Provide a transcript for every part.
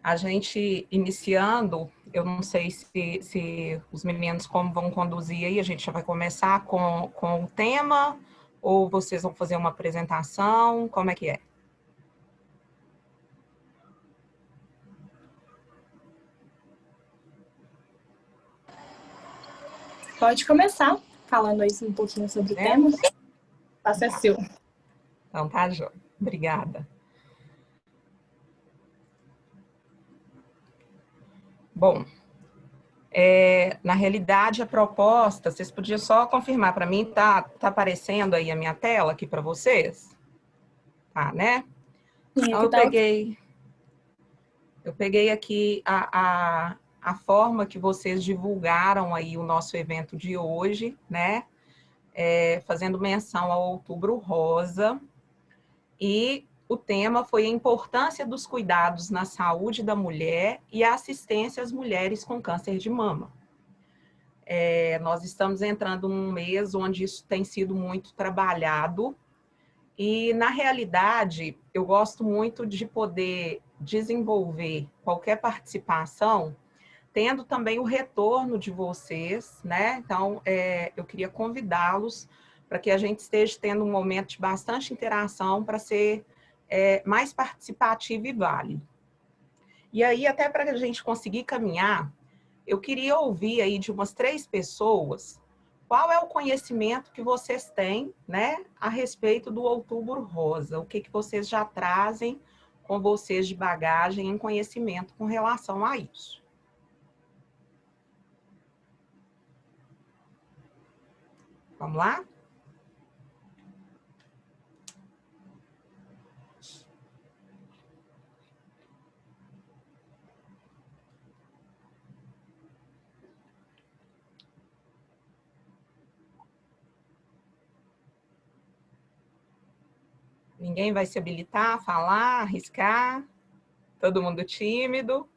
A gente iniciando, eu não sei se os meninos como vão conduzir aí, a gente já vai começar com o tema, ou vocês vão fazer uma apresentação, como é que é? Pode começar falando aí um pouquinho sobre o tema. O espaço é seu. Então tá, Jó. Obrigada. Bom, na realidade, a proposta, vocês podiam só confirmar para mim, tá aparecendo aí a minha tela aqui para vocês? Tá, né? Sim, então, eu peguei aqui a forma que vocês divulgaram aí o nosso evento de hoje, né? Fazendo menção ao Outubro Rosa. E o tema foi a importância dos cuidados na saúde da mulher e a assistência às mulheres com câncer de mama. Nós estamos entrando num mês onde isso tem sido muito trabalhado e, na realidade, eu gosto muito de poder desenvolver qualquer participação, tendo também o retorno de vocês, né? Então, eu queria convidá-los para que a gente esteja tendo um momento de bastante interação para ser mais participativo e válido. E aí, até para a gente conseguir caminhar, eu queria ouvir aí de umas 3 pessoas qual é o conhecimento que vocês têm, né, a respeito do Outubro Rosa, o que vocês já trazem com vocês de bagagem em conhecimento com relação a isso. Vamos lá? Ninguém vai se habilitar a falar, arriscar? Todo mundo tímido?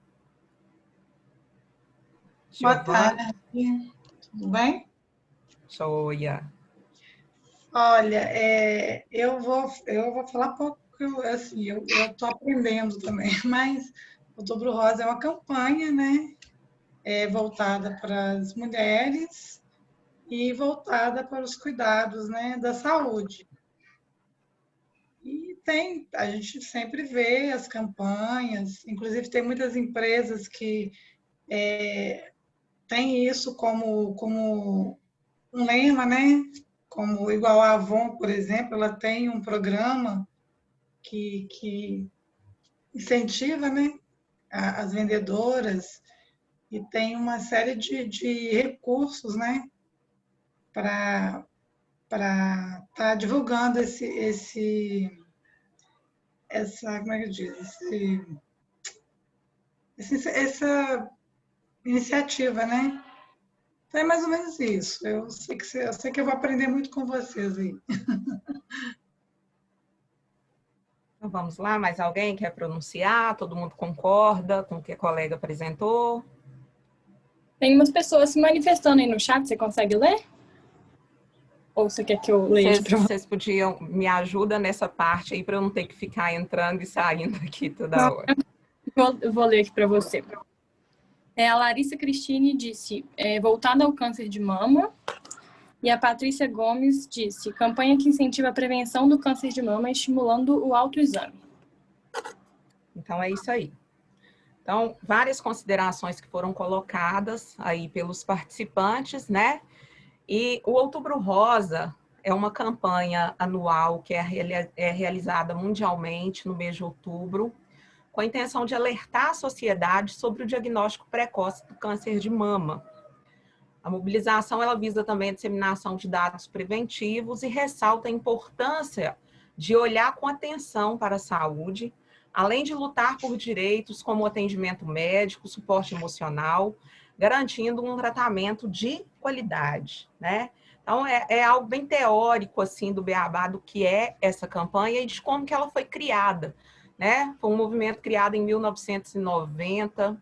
Boa tarde, tudo bem? Joia. Olha, eu vou falar pouco, assim, eu estou aprendendo também, mas Outubro Rosa é uma campanha, né, voltada para as mulheres e voltada para os cuidados, né, da saúde. E a gente sempre vê as campanhas, inclusive tem muitas empresas que têm isso como um lema, né? Como igual a Avon, por exemplo, ela tem um programa que incentiva, né, as vendedoras e tem uma série de recursos, né, para estar divulgando essa, como é que eu diz, essa iniciativa, né? Então é mais ou menos isso. Eu sei que eu vou aprender muito com vocês aí. Então vamos lá, mais alguém quer pronunciar? Todo mundo concorda com o que a colega apresentou? Tem umas pessoas se manifestando aí no chat, você consegue ler? Ou você quer que eu leia de novo? Vocês podiam me ajudar nessa parte aí para eu não ter que ficar entrando e saindo aqui toda hora. Eu vou ler aqui para você. A Larissa Cristine disse, voltada ao câncer de mama. E a Patrícia Gomes disse, campanha que incentiva a prevenção do câncer de mama estimulando o autoexame. Então, é isso aí. Então, várias considerações que foram colocadas aí pelos participantes, né? E o Outubro Rosa é uma campanha anual que é realizada mundialmente no mês de outubro, com a intenção de alertar a sociedade sobre o diagnóstico precoce do câncer de mama. A mobilização ela visa também a disseminação de dados preventivos e ressalta a importância de olhar com atenção para a saúde, além de lutar por direitos como o atendimento médico, suporte emocional, garantindo um tratamento de qualidade, né? Então, é algo bem teórico, assim, do beabá, do que é essa campanha e de como que ela foi criada, né? Foi um movimento criado em 1990,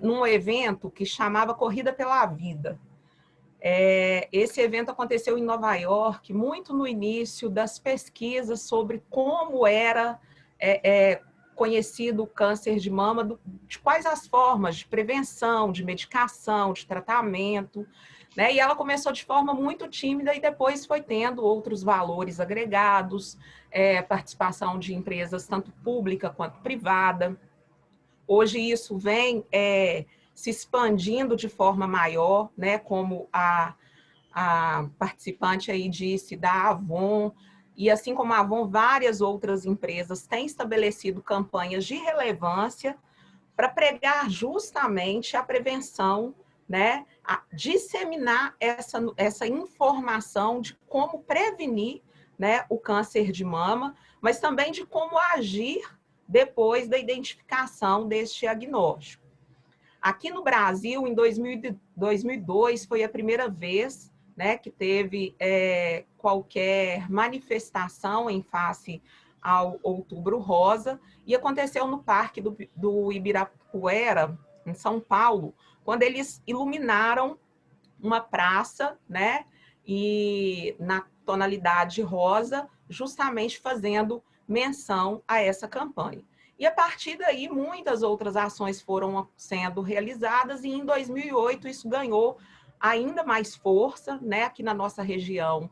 num evento que chamava Corrida pela Vida. Esse evento aconteceu em Nova York, muito no início das pesquisas sobre como era conhecido o câncer de mama, de quais as formas de prevenção, de medicação, de tratamento, né? E ela começou de forma muito tímida e depois foi tendo outros valores agregados, participação de empresas tanto pública quanto privada. Hoje isso vem se expandindo de forma maior, né? Como a participante aí disse, da Avon, e assim como a Avon, várias outras empresas têm estabelecido campanhas de relevância para pregar justamente a prevenção, né, a disseminar essa informação de como prevenir, né, o câncer de mama, mas também de como agir depois da identificação deste diagnóstico. Aqui no Brasil, em 2002, foi a primeira vez, né, que teve qualquer manifestação em face ao Outubro Rosa, e aconteceu no Parque do Ibirapuera, em São Paulo, quando eles iluminaram uma praça, né, e na tonalidade rosa, justamente fazendo menção a essa campanha. E a partir daí, muitas outras ações foram sendo realizadas, e em 2008 isso ganhou ainda mais força, né? Aqui na nossa região,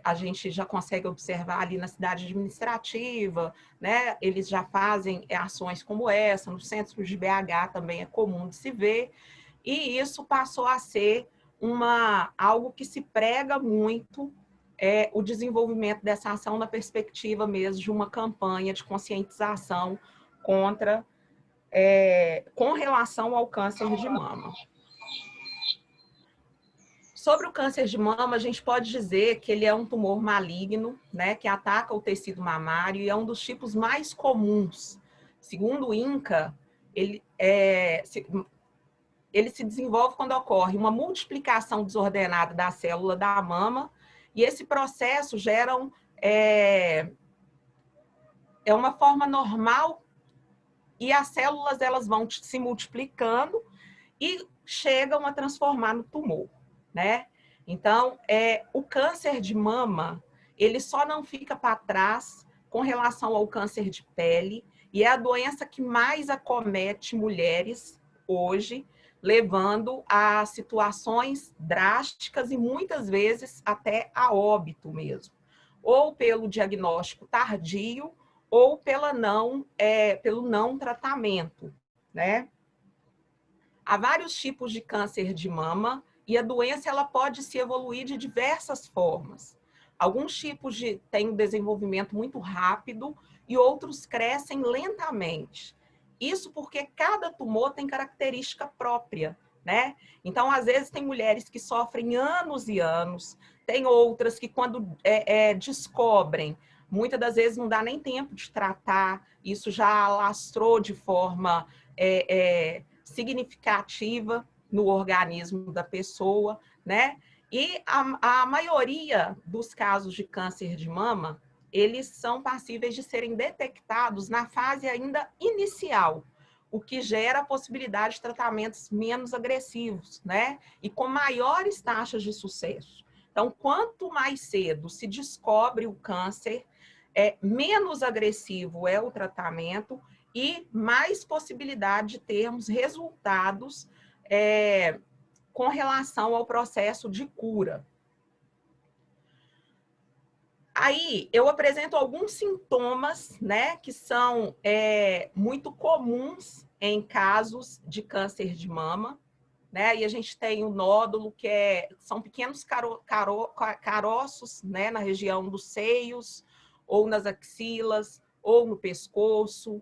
a gente já consegue observar ali na cidade administrativa, né? Eles já fazem ações como essa, no centro de BH também é comum de se ver, e isso passou a ser algo que se prega muito, o desenvolvimento dessa ação na perspectiva mesmo de uma campanha de conscientização com relação ao câncer de mama. Sobre o câncer de mama, a gente pode dizer que ele é um tumor maligno, né, que ataca o tecido mamário e é um dos tipos mais comuns. Segundo o INCA, ele se desenvolve quando ocorre uma multiplicação desordenada da célula da mama, e esse processo gera uma forma normal, e as células elas vão se multiplicando e chegam a transformar no tumor, né? Então, o câncer de mama, ele só não fica para trás com relação ao câncer de pele, e é a doença que mais acomete mulheres hoje, levando a situações drásticas e muitas vezes até a óbito mesmo, ou pelo diagnóstico tardio, ou pelo não tratamento, né? Há vários tipos de câncer de mama e a doença ela pode se evoluir de diversas formas. Alguns tipos têm um desenvolvimento muito rápido e outros crescem lentamente. Isso porque cada tumor tem característica própria, né? Então, às vezes, tem mulheres que sofrem anos e anos, tem outras que, quando descobrem, muitas das vezes não dá nem tempo de tratar, isso já alastrou de forma significativa no organismo da pessoa, né? E a maioria dos casos de câncer de mama, eles são passíveis de serem detectados na fase ainda inicial, o que gera a possibilidade de tratamentos menos agressivos, né? E com maiores taxas de sucesso. Então, quanto mais cedo se descobre o câncer, menos agressivo é o tratamento e mais possibilidade de termos resultados com relação ao processo de cura. Aí, eu apresento alguns sintomas, né, que são muito comuns em casos de câncer de mama, né? E a gente tem o nódulo, que são pequenos caroços, né, na região dos seios, ou nas axilas, ou no pescoço,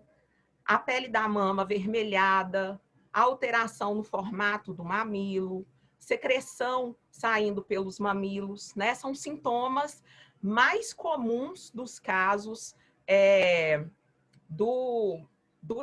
a pele da mama avermelhada, alteração no formato do mamilo, secreção saindo pelos mamilos, né? São sintomas mais comuns dos casos do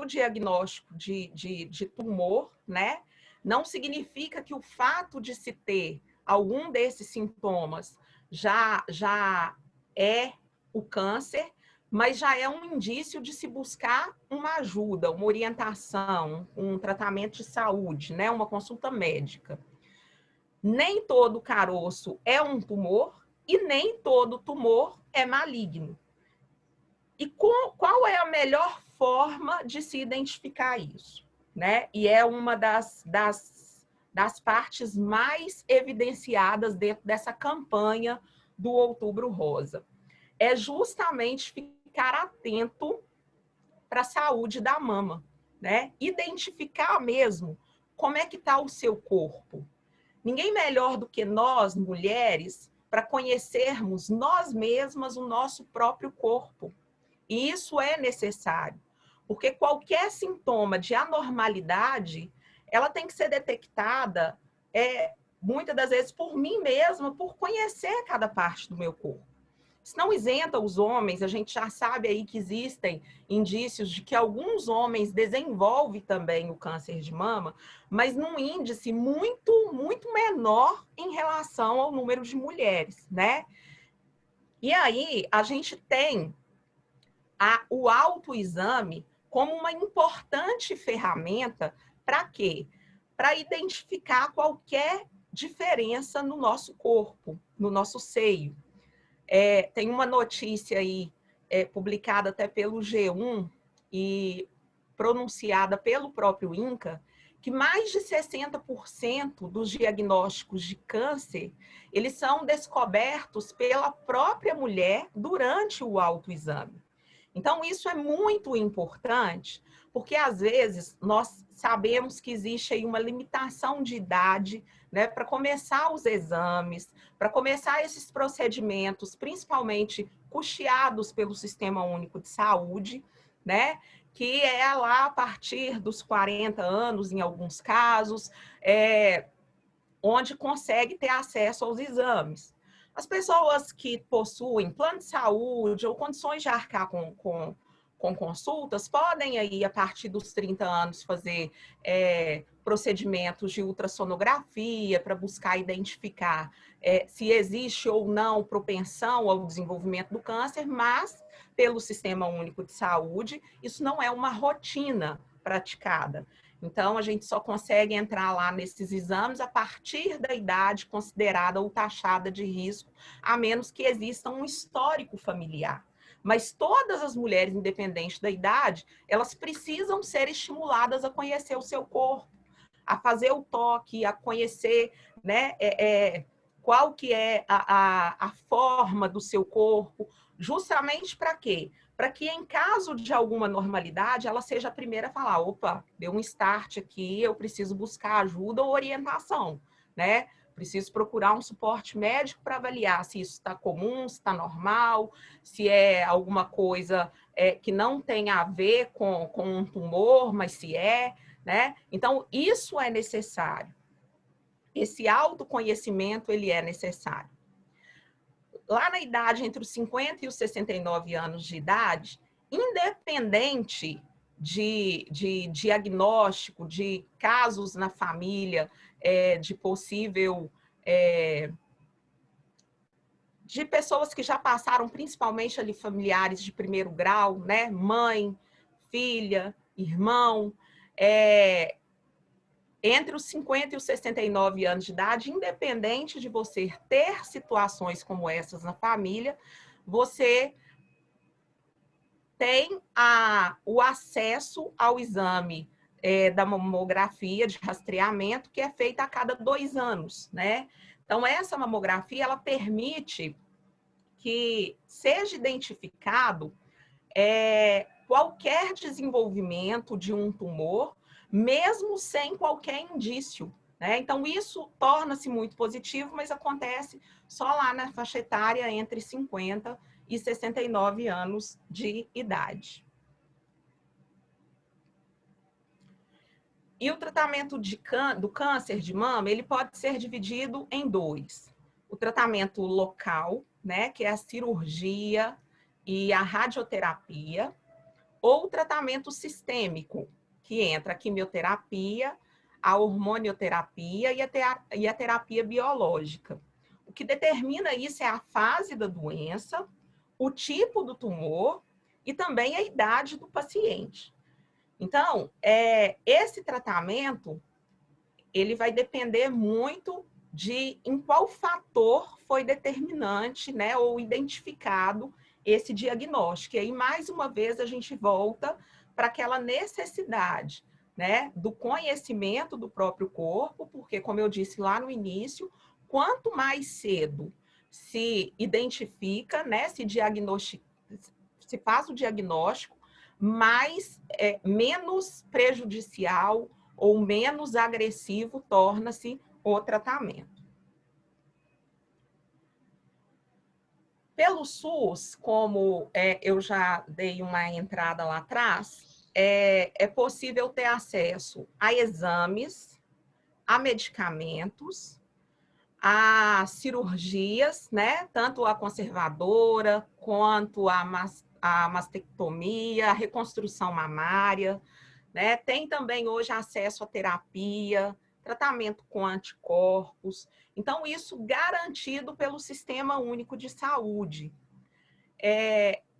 diagnóstico de tumor, né? Não significa que o fato de se ter algum desses sintomas já é o câncer, mas já é um indício de se buscar uma ajuda, uma orientação, um tratamento de saúde, né? Uma consulta médica. nem todo caroço é um tumor e nem todo tumor é maligno. E qual é a melhor forma de se identificar isso, né? E é uma das partes mais evidenciadas dentro dessa campanha do Outubro Rosa. É justamente ficar atento para a saúde da mama, né? Identificar mesmo como é que está o seu corpo. Ninguém melhor do que nós, mulheres, para conhecermos nós mesmas o nosso próprio corpo. E isso é necessário, porque qualquer sintoma de anormalidade, ela tem que ser detectada, muitas das vezes, por mim mesma, por conhecer cada parte do meu corpo. Isso não isenta os homens, a gente já sabe aí que existem indícios de que alguns homens desenvolvem também o câncer de mama, mas num índice muito, muito menor em relação ao número de mulheres, né? E aí, a gente tem o autoexame como uma importante ferramenta para quê? Para identificar qualquer diferença no nosso corpo, no nosso seio. Tem uma notícia aí, publicada até pelo G1 e pronunciada pelo próprio INCA, que mais de 60% dos diagnósticos de câncer, eles são descobertos pela própria mulher durante o autoexame. Então, isso é muito importante, porque às vezes nós sabemos que existe aí uma limitação de idade, né, para começar os exames, para começar esses procedimentos, principalmente custeados pelo Sistema Único de Saúde, né, que é lá a partir dos 40 anos, em alguns casos, onde consegue ter acesso aos exames. As pessoas que possuem plano de saúde ou condições de arcar com consultas podem aí, a partir dos 30 anos, fazer procedimentos de ultrassonografia para buscar identificar se existe ou não propensão ao desenvolvimento do câncer, mas pelo Sistema Único de Saúde, isso não é uma rotina praticada. Então, a gente só consegue entrar lá nesses exames a partir da idade considerada ou taxada de risco, a menos que exista um histórico familiar. Mas todas as mulheres, independente da idade, elas precisam ser estimuladas a conhecer o seu corpo, a fazer o toque, a conhecer, né, qual que é a forma do seu corpo, justamente para quê? Para que, em caso de alguma normalidade, ela seja a primeira a falar, opa, deu um start aqui, eu preciso buscar ajuda ou orientação, né? Preciso procurar um suporte médico para avaliar se isso está comum, se está normal, se é alguma coisa que não tem a ver com um tumor, mas se é, né? Então, isso é necessário. Esse autoconhecimento, ele é necessário. Lá na idade entre os 50 e os 69 anos de idade, independente de diagnóstico, de casos na família, de possível... de pessoas que já passaram, principalmente ali familiares de primeiro grau, né? Mãe, filha, irmão, entre os 50 e os 69 anos de idade, independente de você ter situações como essas na família, você tem o acesso ao exame da mamografia de rastreamento, que é feita a cada 2 anos, né? Então, essa mamografia, ela permite que seja identificado qualquer desenvolvimento de um tumor, mesmo sem qualquer indício, né? Então, isso torna-se muito positivo, mas acontece só lá na faixa etária entre 50 e 69 anos de idade. E o tratamento do câncer de mama, ele pode ser dividido em 2. O tratamento local, né, que é a cirurgia e a radioterapia, ou o tratamento sistêmico, que entra a quimioterapia, a hormonioterapia e a terapia biológica. O que determina isso é a fase da doença, o tipo do tumor e também a idade do paciente. Então, esse tratamento, ele vai depender muito de em qual fator foi determinante, né, ou identificado esse diagnóstico. E aí, mais uma vez, a gente volta para aquela necessidade, né, do conhecimento do próprio corpo, porque, como eu disse lá no início, quanto mais cedo se identifica, né, se faz o diagnóstico, menos prejudicial ou menos agressivo torna-se o tratamento. Pelo SUS, como eu já dei uma entrada lá atrás, é possível ter acesso a exames, a medicamentos, a cirurgias, né? Tanto a conservadora quanto a mastectomia, a reconstrução mamária, né? Tem também hoje acesso à terapia, tratamento com anticorpos. Então, isso garantido pelo Sistema Único de Saúde.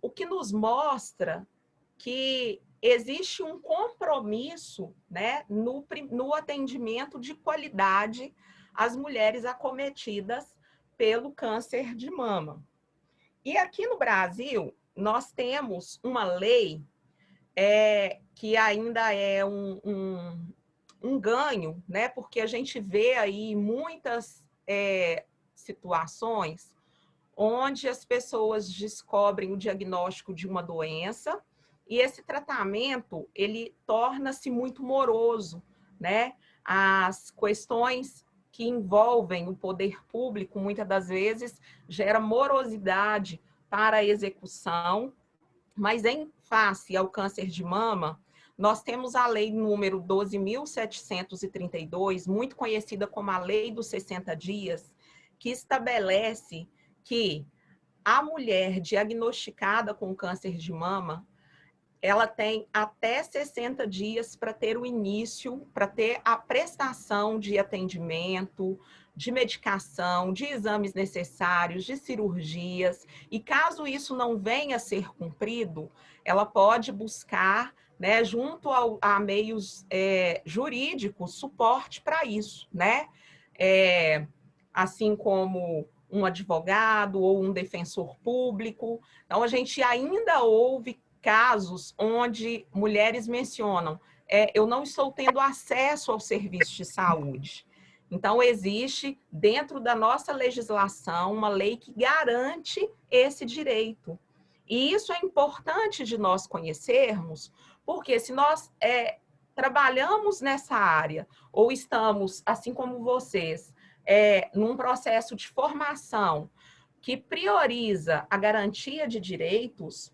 O que nos mostra que existe um compromisso, né, no atendimento de qualidade às mulheres acometidas pelo câncer de mama. E aqui no Brasil, nós temos uma lei que ainda é um ganho, né, porque a gente vê aí muitas situações onde as pessoas descobrem o diagnóstico de uma doença e esse tratamento, ele torna-se muito moroso, né? As questões que envolvem o poder público, muitas das vezes, gera morosidade para a execução, mas em face ao câncer de mama, nós temos a lei número 12.732, muito conhecida como a Lei dos 60 Dias, que estabelece que a mulher diagnosticada com câncer de mama, ela tem até 60 dias para ter o início, para ter a prestação de atendimento, de medicação, de exames necessários, de cirurgias. E caso isso não venha a ser cumprido, ela pode buscar, né, junto a meios jurídicos, suporte para isso, né? Assim como um advogado ou um defensor público. Então, a gente ainda ouve casos onde mulheres mencionam: eu não estou tendo acesso ao serviço de saúde. Então, existe, dentro da nossa legislação, uma lei que garante esse direito. E isso é importante de nós conhecermos, porque se nós trabalhamos nessa área, ou estamos, assim como vocês, num processo de formação que prioriza a garantia de direitos,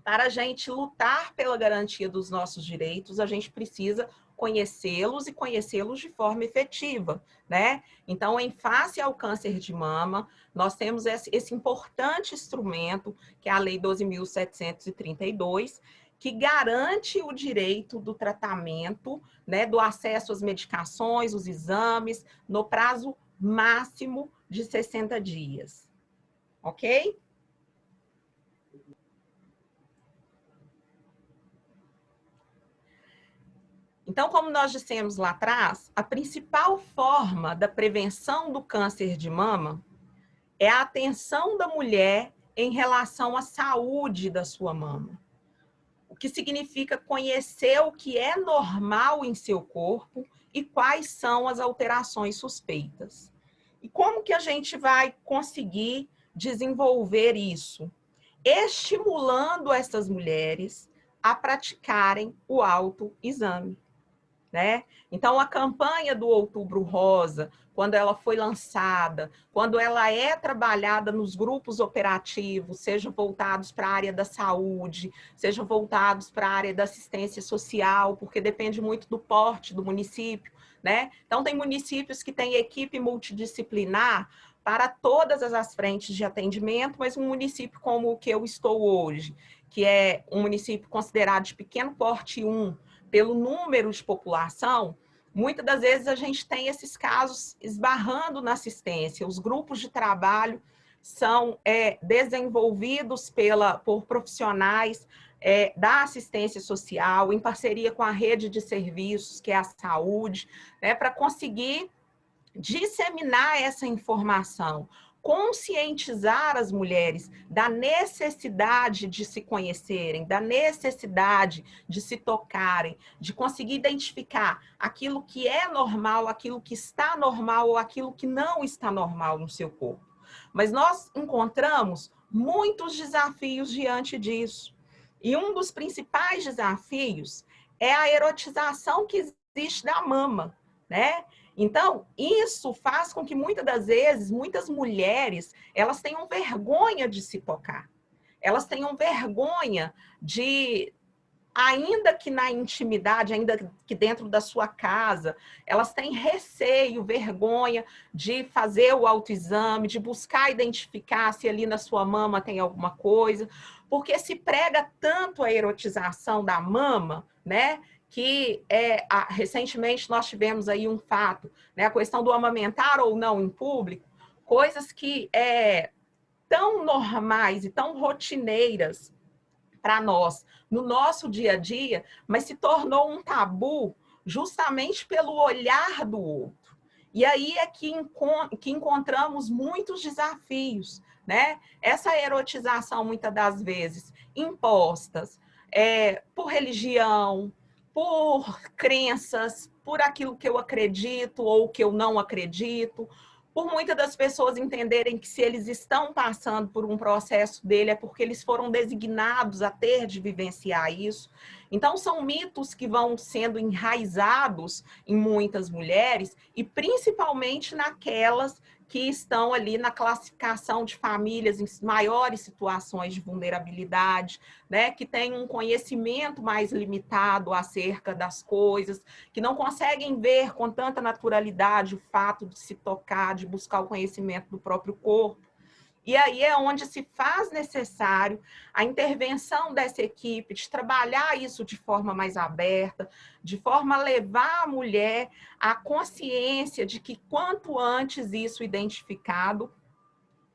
para a gente lutar pela garantia dos nossos direitos, a gente precisa conhecê-los e conhecê-los de forma efetiva, né? Então, em face ao câncer de mama, nós temos esse importante instrumento, que é a Lei 12.732, que garante o direito do tratamento, né, do acesso às medicações, os exames, no prazo máximo de 60 dias. Ok? Então, como nós dissemos lá atrás, a principal forma da prevenção do câncer de mama é a atenção da mulher em relação à saúde da sua mama. O que significa conhecer o que é normal em seu corpo e quais são as alterações suspeitas. E como que a gente vai conseguir desenvolver isso? Estimulando essas mulheres a praticarem o autoexame. Né? Então, a campanha do Outubro Rosa, quando ela foi lançada, quando ela é trabalhada nos grupos operativos, sejam voltados para a área da saúde, sejam voltados para a área da assistência social, porque depende muito do porte do município, né? Então, tem municípios que têm equipe multidisciplinar para todas as frentes de atendimento, mas um município como o que eu estou hoje, que é um município considerado de pequeno porte 1, pelo número de população, muitas das vezes a gente tem esses casos esbarrando na assistência. Os grupos de trabalho são desenvolvidos por profissionais da assistência social, em parceria com a rede de serviços, que é a saúde, né, para conseguir disseminar essa informação, conscientizar as mulheres da necessidade de se conhecerem, da necessidade de se tocarem, de conseguir identificar aquilo que é normal, aquilo que está normal ou aquilo que não está normal no seu corpo. Mas nós encontramos muitos desafios diante disso. E um dos principais desafios é a erotização que existe da mama, né? Então, isso faz com que muitas das vezes, muitas mulheres, elas tenham vergonha de se tocar. Elas tenham vergonha de, ainda que na intimidade, ainda que dentro da sua casa, elas têm receio, vergonha de fazer o autoexame, de buscar identificar se ali na sua mama tem alguma coisa, porque se prega tanto a erotização da mama, né? Que recentemente nós tivemos aí um fato, né, a questão do amamentar ou não em público, coisas que tão normais e tão rotineiras para nós, no nosso dia a dia, mas se tornou um tabu justamente pelo olhar do outro. E aí é que encontramos muitos desafios, né? Essa erotização, muitas das vezes, impostas por religião, por crenças, por aquilo que eu acredito ou que eu não acredito, por muitas das pessoas entenderem que se eles estão passando por um processo dele é porque eles foram designados a ter de vivenciar isso. Então, são mitos que vão sendo enraizados em muitas mulheres e principalmente naquelas que estão ali na classificação de famílias em maiores situações de vulnerabilidade, né, que têm um conhecimento mais limitado acerca das coisas, que não conseguem ver com tanta naturalidade o fato de se tocar, de buscar o conhecimento do próprio corpo. E aí é onde se faz necessário a intervenção dessa equipe, de trabalhar isso de forma mais aberta, de forma a levar a mulher à consciência de que quanto antes isso identificado,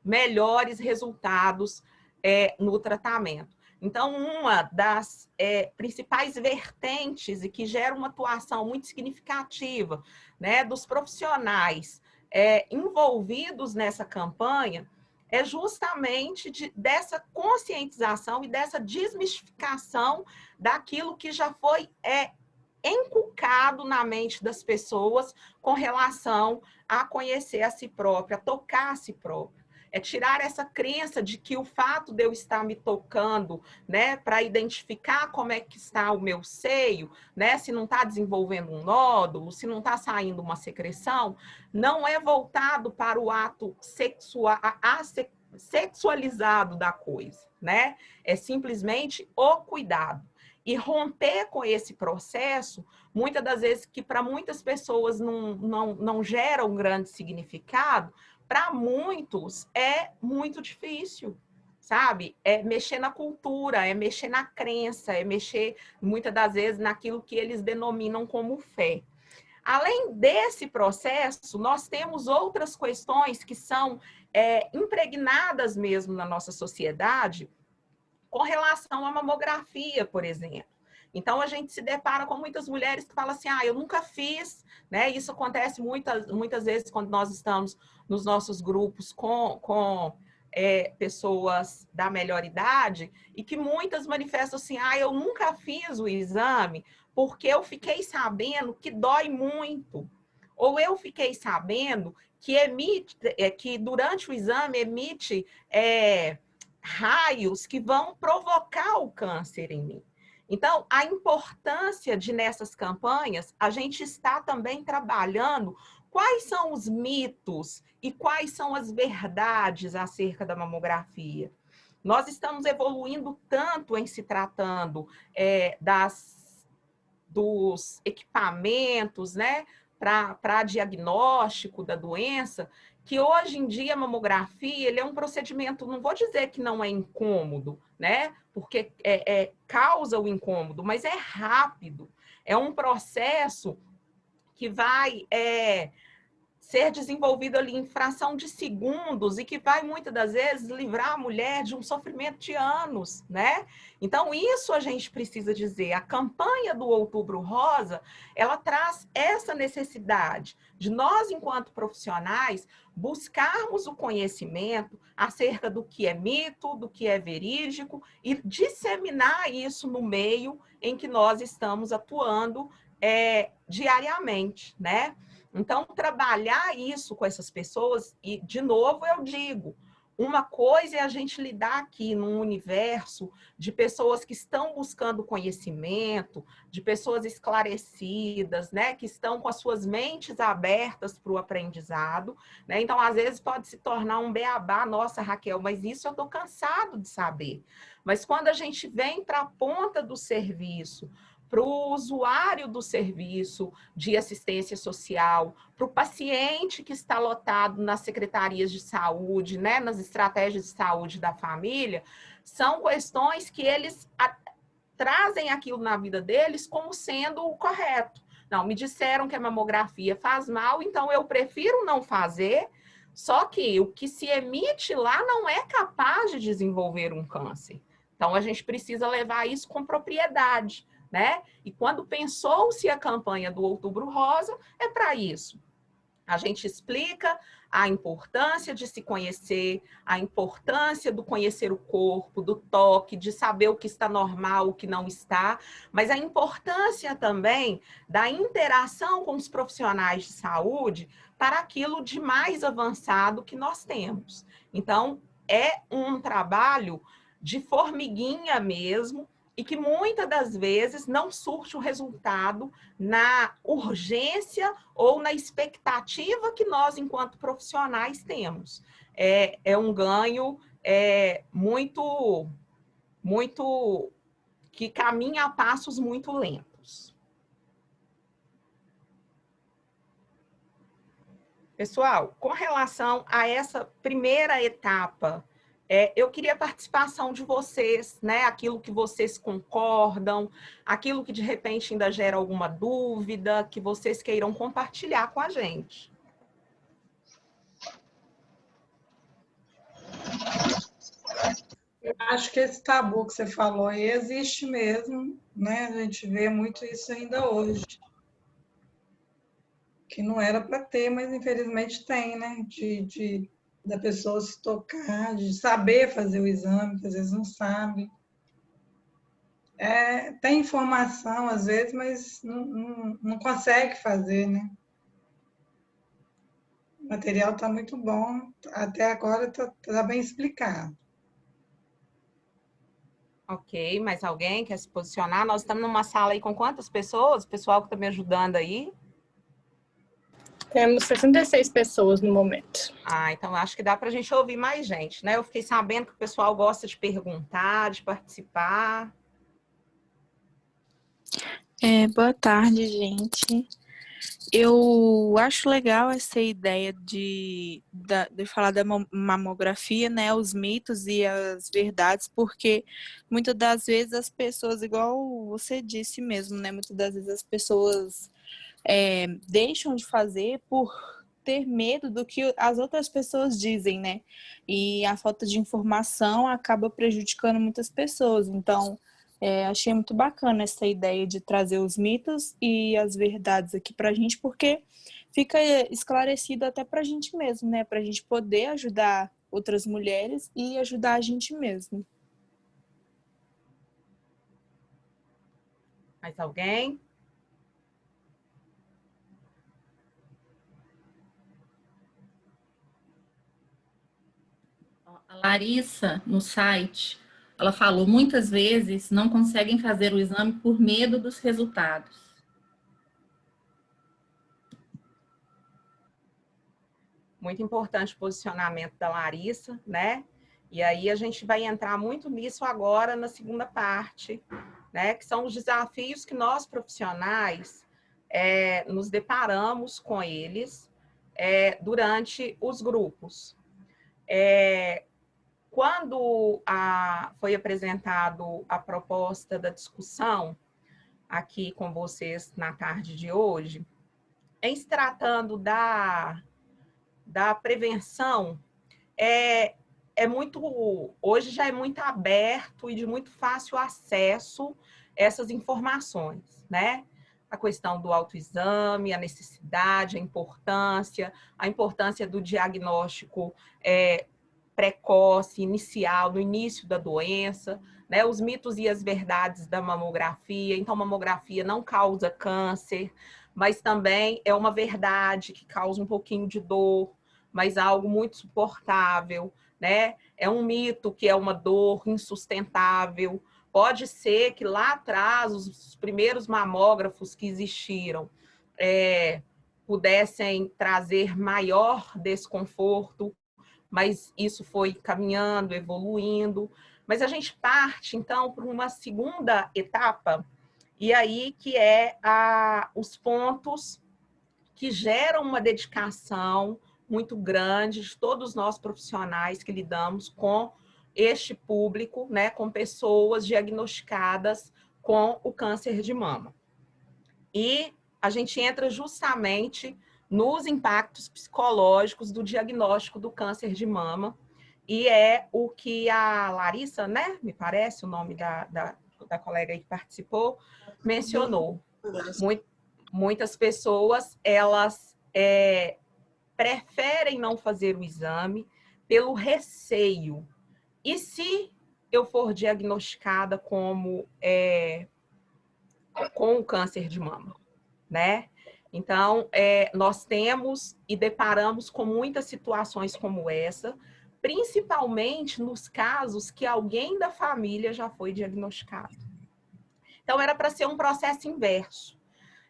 melhores resultados no tratamento. Então, uma das principais vertentes e que gera uma atuação muito significativa, né, dos profissionais envolvidos nessa campanha é justamente dessa conscientização e dessa desmistificação daquilo que já foi encucado na mente das pessoas com relação a conhecer a si própria, a tocar a si própria. É tirar essa crença de que o fato de eu estar me tocando, né, para identificar como é que está o meu seio, né, se não está desenvolvendo um nódulo, se não está saindo uma secreção, não é voltado para o ato sexualizado da coisa, né? É simplesmente o cuidado. E romper com esse processo, muitas das vezes que para muitas pessoas não gera um grande significado, para muitos é muito difícil, sabe? É mexer na cultura, é mexer na crença, é mexer, muitas das vezes, naquilo que eles denominam como fé. Além desse processo, nós temos outras questões que são impregnadas mesmo na nossa sociedade com relação à mamografia, por exemplo. Então, a gente se depara com muitas mulheres que falam assim, eu nunca fiz, né? Isso acontece muitas vezes quando nós estamos nos nossos grupos com pessoas da melhor idade e que muitas manifestam assim, eu nunca fiz o exame porque eu fiquei sabendo que dói muito. Ou eu fiquei sabendo que que durante o exame emite raios que vão provocar o câncer em mim. Então, a importância de nessas campanhas, a gente está também trabalhando quais são os mitos e quais são as verdades acerca da mamografia. Nós estamos evoluindo tanto em se tratando dos equipamentos, né, para diagnóstico da doença, que hoje em dia a mamografia ele é um procedimento, não vou dizer que não é incômodo, né? Porque causa o incômodo, mas é rápido. É um processo que vai ser desenvolvido ali em fração de segundos e que vai, muitas das vezes, livrar a mulher de um sofrimento de anos, né? Então, isso a gente precisa dizer. A campanha do Outubro Rosa, ela traz essa necessidade de nós, enquanto profissionais, buscarmos o conhecimento acerca do que é mito, do que é verídico e disseminar isso no meio em que nós estamos atuando diariamente, né? Então, trabalhar isso com essas pessoas, e, de novo, eu digo, uma coisa é a gente lidar aqui num universo de pessoas que estão buscando conhecimento, de pessoas esclarecidas, né, que estão com as suas mentes abertas para o aprendizado, né? Então, às vezes, pode se tornar um beabá, nossa, Raquel, mas isso eu estou cansado de saber. Mas quando a gente vem para a ponta do serviço, para o usuário do serviço de assistência social, para o paciente que está lotado nas secretarias de saúde, né, nas estratégias de saúde da família, são questões que eles trazem aquilo na vida deles como sendo o correto. Não, me disseram que a mamografia faz mal, então eu prefiro não fazer, só que o que se emite lá não é capaz de desenvolver um câncer. Então, a gente precisa levar isso com propriedade, né? E quando pensou-se a campanha do Outubro Rosa, é para isso. A gente explica a importância de se conhecer, a importância do conhecer o corpo, do toque, de saber o que está normal, o que não está, mas a importância também da interação com os profissionais de saúde para aquilo de mais avançado que nós temos. Então, é um trabalho de formiguinha mesmo, e que muitas das vezes não surte o resultado na urgência ou na expectativa que nós, enquanto profissionais, temos. É um ganho muito que caminha a passos muito lentos. Pessoal, com relação a essa primeira etapa, eu queria a participação de vocês, né? Aquilo que vocês concordam, aquilo que de repente ainda gera alguma dúvida, que vocês queiram compartilhar com a gente. Eu acho que esse tabu que você falou aí existe mesmo, né? A gente vê muito isso ainda hoje. Que não era para ter, mas infelizmente tem, né? Da pessoa se tocar, de saber fazer o exame, que às vezes não sabe. Tem informação, às vezes, mas não consegue fazer, né? O material está muito bom, até agora está bem explicado. Ok, mais alguém quer se posicionar? Nós estamos numa sala aí com quantas pessoas? O pessoal que está me ajudando aí? Temos 66 pessoas no momento. Então acho que dá para a gente ouvir mais gente, né? Eu fiquei sabendo que o pessoal gosta de perguntar, de participar. Boa tarde, gente. Eu acho legal essa ideia de falar da mamografia, né? Os mitos e as verdades, porque muitas das vezes as pessoas, igual você disse mesmo, né? Muitas das vezes as pessoas deixam de fazer por ter medo do que as outras pessoas dizem, né? E a falta de informação acaba prejudicando muitas pessoas. Então, achei muito bacana essa ideia de trazer os mitos e as verdades aqui pra gente, porque fica esclarecido até pra gente mesmo, né? Pra gente poder ajudar outras mulheres e ajudar a gente mesmo. Mais alguém? A Larissa, no site, ela falou, muitas vezes não conseguem fazer o exame por medo dos resultados. Muito importante o posicionamento da Larissa, né? E aí a gente vai entrar muito nisso agora na segunda parte, né? Que são os desafios que nós profissionais nos deparamos com eles durante os grupos. Quando foi apresentado a proposta da discussão aqui com vocês na tarde de hoje, em se tratando da da prevenção hoje já é muito aberto e de muito fácil acesso essas informações, né? A questão do autoexame, a necessidade, a importância do diagnóstico precoce, inicial, no início da doença, né? Os mitos e as verdades da mamografia. Então, mamografia não causa câncer, mas também é uma verdade que causa um pouquinho de dor, mas algo muito suportável, né? É um mito que é uma dor insustentável. Pode ser que lá atrás, os primeiros mamógrafos que existiram pudessem trazer maior desconforto, mas isso foi caminhando, evoluindo. Mas a gente parte, então, para uma segunda etapa, e aí que os pontos que geram uma dedicação muito grande de todos nós profissionais que lidamos com este público, né, com pessoas diagnosticadas com o câncer de mama. E a gente entra justamente nos impactos psicológicos do diagnóstico do câncer de mama, e é o que a Larissa, né, me parece o nome da colega aí que participou, mencionou. Muitas pessoas, elas preferem não fazer o exame pelo receio. E se eu for diagnosticada com o câncer de mama, né? Então, nós temos e deparamos com muitas situações como essa, principalmente nos casos que alguém da família já foi diagnosticado. Então, era para ser um processo inverso.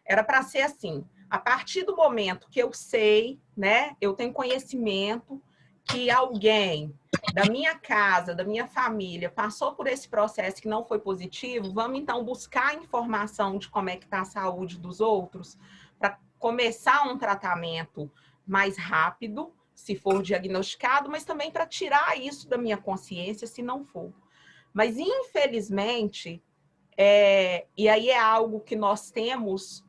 Era para ser assim, a partir do momento que eu sei, né, eu tenho conhecimento que alguém da minha casa, da minha família, passou por esse processo que não foi positivo, vamos então buscar informação de como é que está a saúde dos outros, para começar um tratamento mais rápido, se for diagnosticado, mas também para tirar isso da minha consciência, se não for. Mas, infelizmente, e aí é algo que nós temos,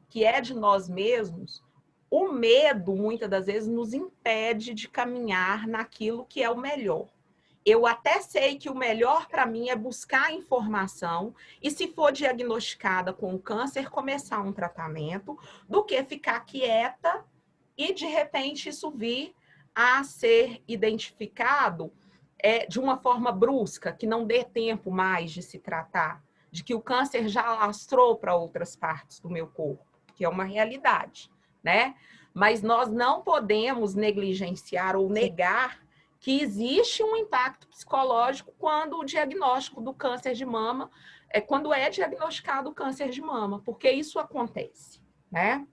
que é de nós mesmos, o medo, muitas das vezes, nos impede de caminhar naquilo que é o melhor. Eu até sei que o melhor para mim é buscar informação e, se for diagnosticada com câncer, começar um tratamento, do que ficar quieta e, de repente, isso vir a ser identificado de uma forma brusca, que não dê tempo mais de se tratar, de que o câncer já alastrou para outras partes do meu corpo, que é uma realidade, né? Mas nós não podemos negligenciar ou negar que existe um impacto psicológico quando o diagnóstico do câncer de mama, quando é diagnosticado o câncer de mama, porque isso acontece, né?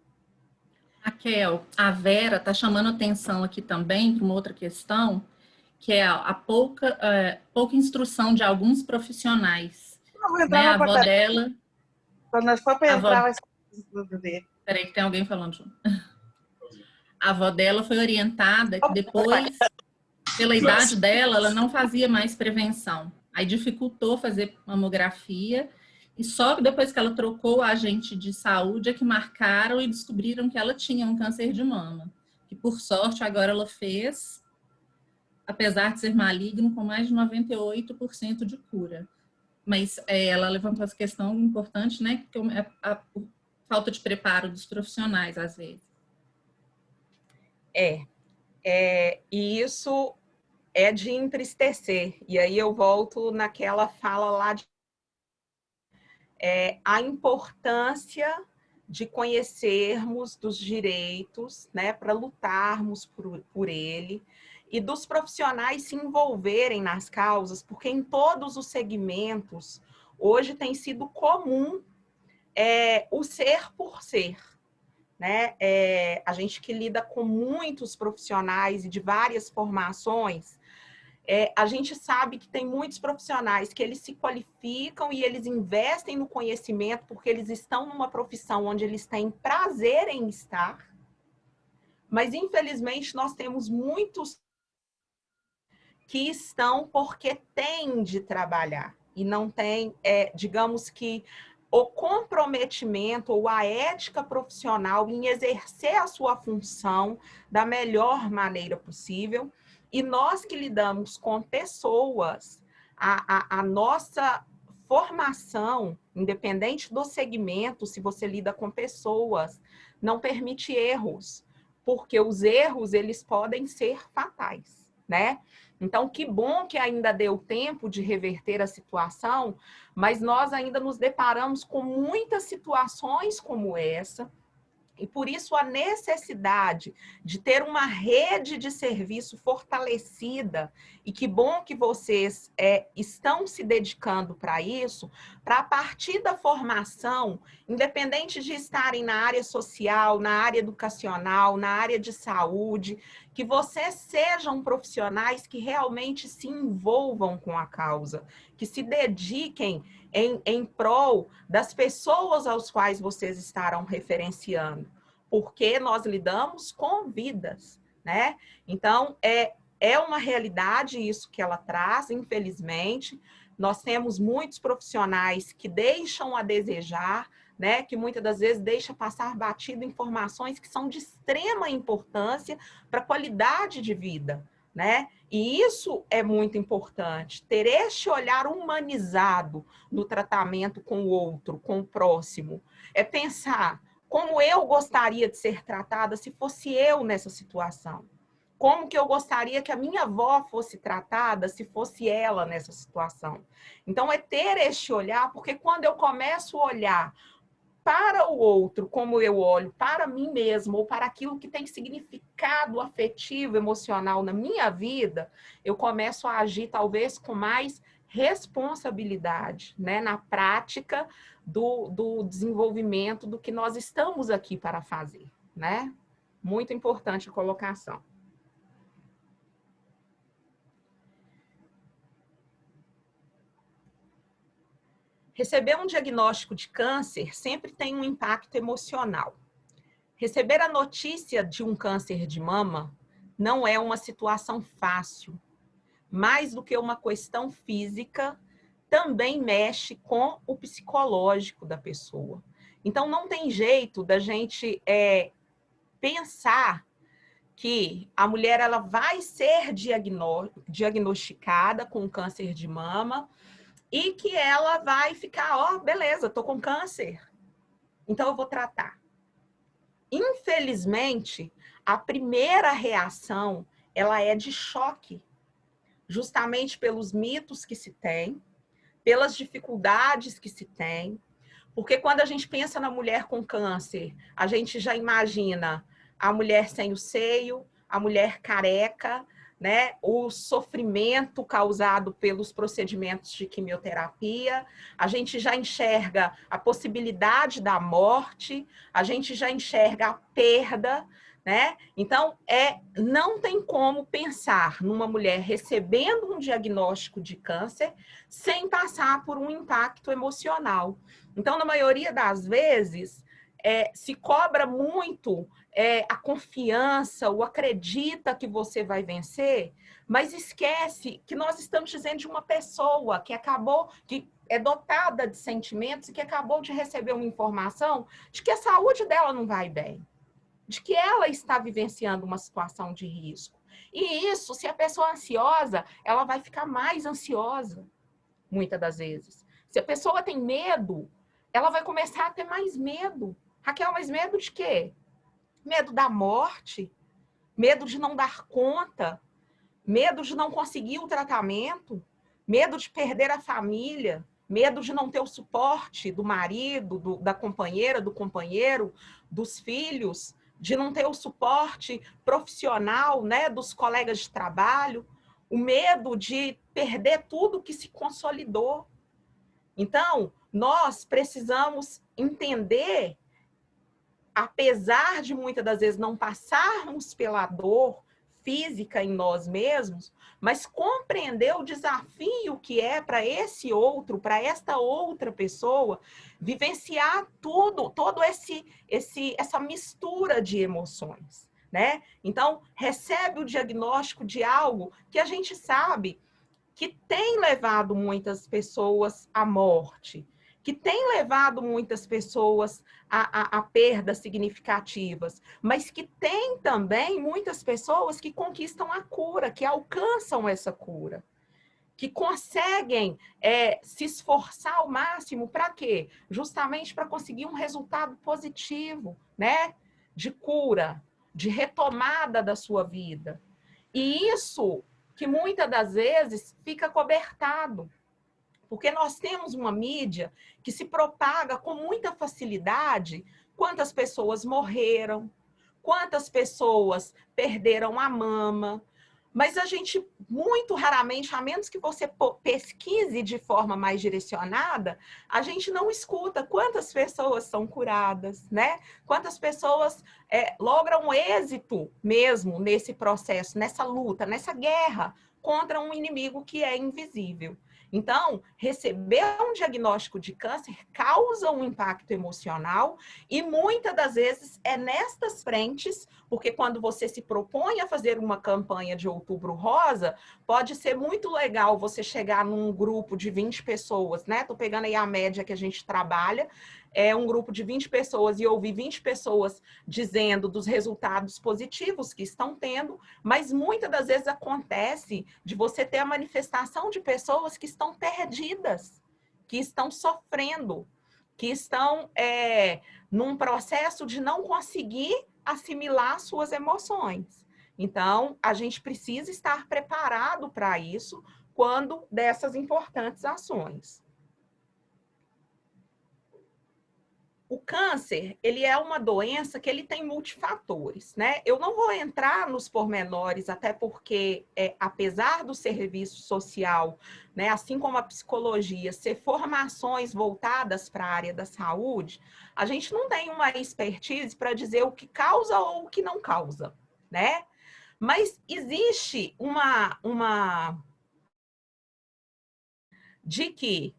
Raquel, a Vera está chamando atenção aqui também para uma outra questão, que é a pouca instrução de alguns profissionais. Né? A avó dela... Quando nós for para entrar, vai ser... Peraí, que tem alguém falando junto. A avó dela foi orientada que depois, pela idade dela, ela não fazia mais prevenção. Aí dificultou fazer mamografia, e só depois que ela trocou o agente de saúde é que marcaram e descobriram que ela tinha um câncer de mama. Que, por sorte, agora ela fez, apesar de ser maligno, com mais de 98% de cura. Mas ela levantou essa questão importante, né? Que é a falta de preparo dos profissionais, às vezes. E isso é de entristecer. E aí eu volto naquela fala lá de a importância de conhecermos dos direitos, né, para lutarmos por ele, e dos profissionais se envolverem nas causas, porque em todos os segmentos, hoje tem sido comum o ser por ser. Né? A gente que lida com muitos profissionais e de várias formações, a gente sabe que tem muitos profissionais que eles se qualificam e eles investem no conhecimento porque eles estão numa profissão onde eles têm prazer em estar, mas infelizmente nós temos muitos que estão porque têm de trabalhar e não têm, digamos que, o comprometimento ou a ética profissional em exercer a sua função da melhor maneira possível. E nós que lidamos com pessoas, a nossa formação, independente do segmento, se você lida com pessoas, não permite erros, porque os erros, eles podem ser fatais, né? Então, que bom que ainda deu tempo de reverter a situação, mas nós ainda nos deparamos com muitas situações como essa, e por isso a necessidade de ter uma rede de serviço fortalecida, e que bom que vocês estão se dedicando para isso, para a partir da formação, independente de estarem na área social, na área educacional, na área de saúde, que vocês sejam profissionais que realmente se envolvam com a causa, que se dediquem em prol das pessoas aos quais vocês estarão referenciando, porque nós lidamos com vidas, né? Então, é uma realidade isso que ela traz, infelizmente. Nós temos muitos profissionais que deixam a desejar, né? Que muitas das vezes deixa passar batido informações que são de extrema importância para a qualidade de vida, né? E isso é muito importante, ter este olhar humanizado no tratamento com o outro, com o próximo. É pensar como eu gostaria de ser tratada se fosse eu nessa situação. Como que eu gostaria que a minha avó fosse tratada se fosse ela nessa situação. Então, é ter este olhar, porque quando eu começo a olhar para o outro, como eu olho para mim mesmo, ou para aquilo que tem significado afetivo, emocional na minha vida, eu começo a agir talvez com mais responsabilidade, né, na prática do desenvolvimento do que nós estamos aqui para fazer, né? Muito importante a colocação. Receber um diagnóstico de câncer sempre tem um impacto emocional. Receber a notícia de um câncer de mama não é uma situação fácil. Mais do que uma questão física, também mexe com o psicológico da pessoa. Então, não tem jeito da gente pensar que a mulher ela vai ser diagnosticada com câncer de mama e que ela vai ficar, ó, beleza, tô com câncer, então eu vou tratar. Infelizmente, a primeira reação, ela é de choque, justamente pelos mitos que se tem, pelas dificuldades que se tem, porque quando a gente pensa na mulher com câncer, a gente já imagina a mulher sem o seio, a mulher careca, né? O sofrimento causado pelos procedimentos de quimioterapia, a gente já enxerga a possibilidade da morte, a gente já enxerga a perda, né? Então, não tem como pensar numa mulher recebendo um diagnóstico de câncer sem passar por um impacto emocional. Então, na maioria das vezes, se cobra muito a confiança, ou acredita que você vai vencer, mas esquece que nós estamos dizendo de uma pessoa que é dotada de sentimentos e que acabou de receber uma informação de que a saúde dela não vai bem, de que ela está vivenciando uma situação de risco. E isso, se a pessoa é ansiosa, ela vai ficar mais ansiosa, muitas das vezes. Se a pessoa tem medo, ela vai começar a ter mais medo. Raquel, mas medo de quê? Medo da morte, medo de não dar conta, medo de não conseguir o tratamento, medo de perder a família, medo de não ter o suporte do marido, da companheira, do companheiro, dos filhos, de não ter o suporte profissional, né, dos colegas de trabalho, o medo de perder tudo que se consolidou. Então, nós precisamos entender, apesar de muitas das vezes não passarmos pela dor física em nós mesmos, mas compreender o desafio que é para esse outro, para esta outra pessoa, vivenciar todo essa mistura de emoções, né? Então, recebe o diagnóstico de algo que a gente sabe que tem levado muitas pessoas à morte, que tem levado muitas pessoas a perdas significativas, mas que tem também muitas pessoas que conquistam a cura, que alcançam essa cura, que conseguem se esforçar ao máximo para quê? Justamente para conseguir um resultado positivo, né? De cura, de retomada da sua vida. E isso que muitas das vezes fica cobertado, porque nós temos uma mídia que se propaga com muita facilidade quantas pessoas morreram, quantas pessoas perderam a mama, mas a gente, muito raramente, a menos que você pesquise de forma mais direcionada, a gente não escuta quantas pessoas são curadas, né? Quantas pessoas logram êxito mesmo nesse processo, nessa luta, nessa guerra contra um inimigo que é invisível. Então, receber um diagnóstico de câncer causa um impacto emocional e muitas das vezes é nestas frentes, porque quando você se propõe a fazer uma campanha de Outubro Rosa, pode ser muito legal você chegar num grupo de 20 pessoas, né? Tô pegando aí a média que a gente trabalha, é um grupo de 20 pessoas e ouvir 20 pessoas dizendo dos resultados positivos que estão tendo, mas muitas das vezes acontece de você ter a manifestação de pessoas que estão perdidas, que estão sofrendo, que estão num processo de não conseguir assimilar suas emoções. Então, a gente precisa estar preparado para isso quando dessas importantes ações. O câncer, ele é uma doença que ele tem multifatores, né? Eu não vou entrar nos pormenores, até porque, apesar do serviço social, né, assim como a psicologia, ser formações voltadas para a área da saúde, a gente não tem uma expertise para dizer o que causa ou o que não causa, né? Mas existe de que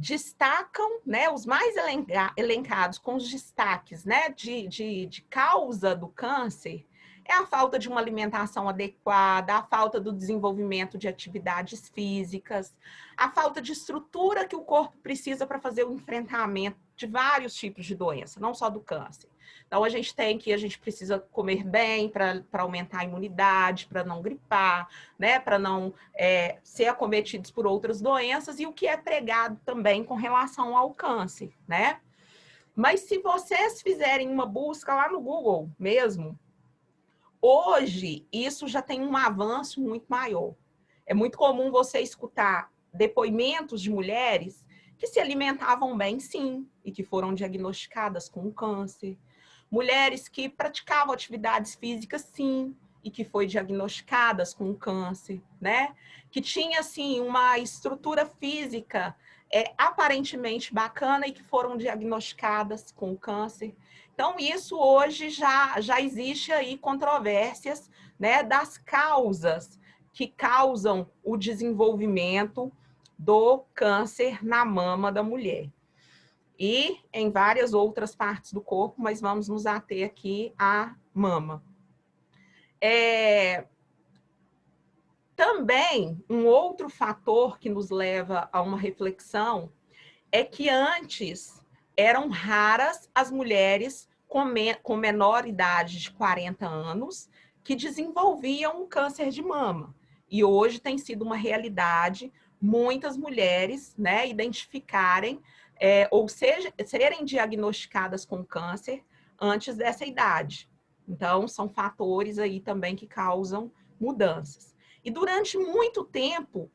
destacam, né, os mais elencados com os destaques, né, de causa do câncer, é a falta de uma alimentação adequada, a falta do desenvolvimento de atividades físicas, a falta de estrutura que o corpo precisa para fazer o enfrentamento de vários tipos de doença, não só do câncer. Então, a gente precisa comer bem para aumentar a imunidade, para não gripar, né, para não ser acometidos por outras doenças, e o que é pregado também com relação ao câncer, né? Mas se vocês fizerem uma busca lá no Google mesmo, hoje isso já tem um avanço muito maior. É muito comum você escutar depoimentos de mulheres que se alimentavam bem, sim, e que foram diagnosticadas com câncer. Mulheres que praticavam atividades físicas, sim, e que foi diagnosticadas com câncer, né? Que tinha, assim, uma estrutura física aparentemente bacana e que foram diagnosticadas com câncer. Então, isso hoje já existe aí controvérsias, né, das causas que causam o desenvolvimento do câncer na mama da mulher. E em várias outras partes do corpo, mas vamos nos ater aqui à mama. Também, um outro fator que nos leva a uma reflexão é que antes eram raras as mulheres com menor idade de 40 anos que desenvolviam o câncer de mama. E hoje tem sido uma realidade muitas mulheres, né, identificarem ou seja, serem diagnosticadas com câncer antes dessa idade. Então, são fatores aí também que causam mudanças. E durante muito tempo,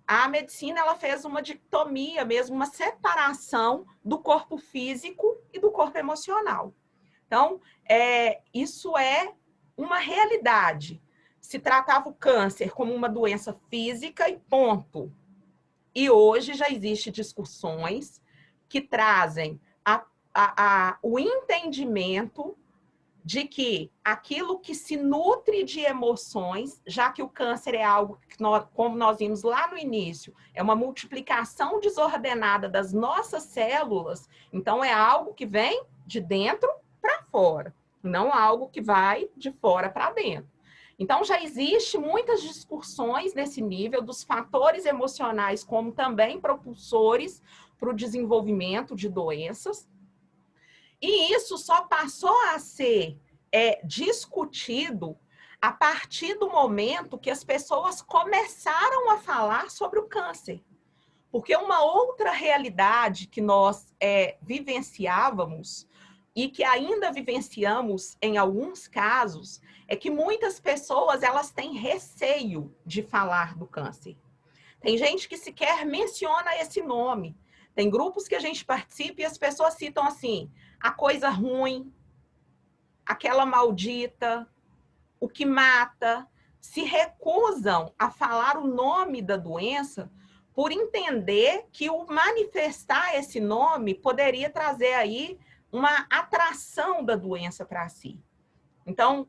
a medicina ela fez uma dicotomia mesmo, uma separação do corpo físico e do corpo emocional. Então, isso é uma realidade. Se tratava o câncer como uma doença física e ponto. E hoje já existem discussões que trazem o entendimento de que aquilo que se nutre de emoções, já que o câncer é algo que, como nós vimos lá no início, é uma multiplicação desordenada das nossas células, então é algo que vem de dentro para fora, não algo que vai de fora para dentro. Então, já existe muitas discussões nesse nível dos fatores emocionais como também propulsores para o desenvolvimento de doenças, e isso só passou a ser discutido a partir do momento que as pessoas começaram a falar sobre o câncer. Porque uma outra realidade que nós vivenciávamos e que ainda vivenciamos em alguns casos é que muitas pessoas elas têm receio de falar do câncer. Tem gente que sequer menciona esse nome. Tem grupos que a gente participa e as pessoas citam assim, a coisa ruim, aquela maldita, o que mata, se recusam a falar o nome da doença por entender que o manifestar esse nome poderia trazer aí uma atração da doença para si. Então,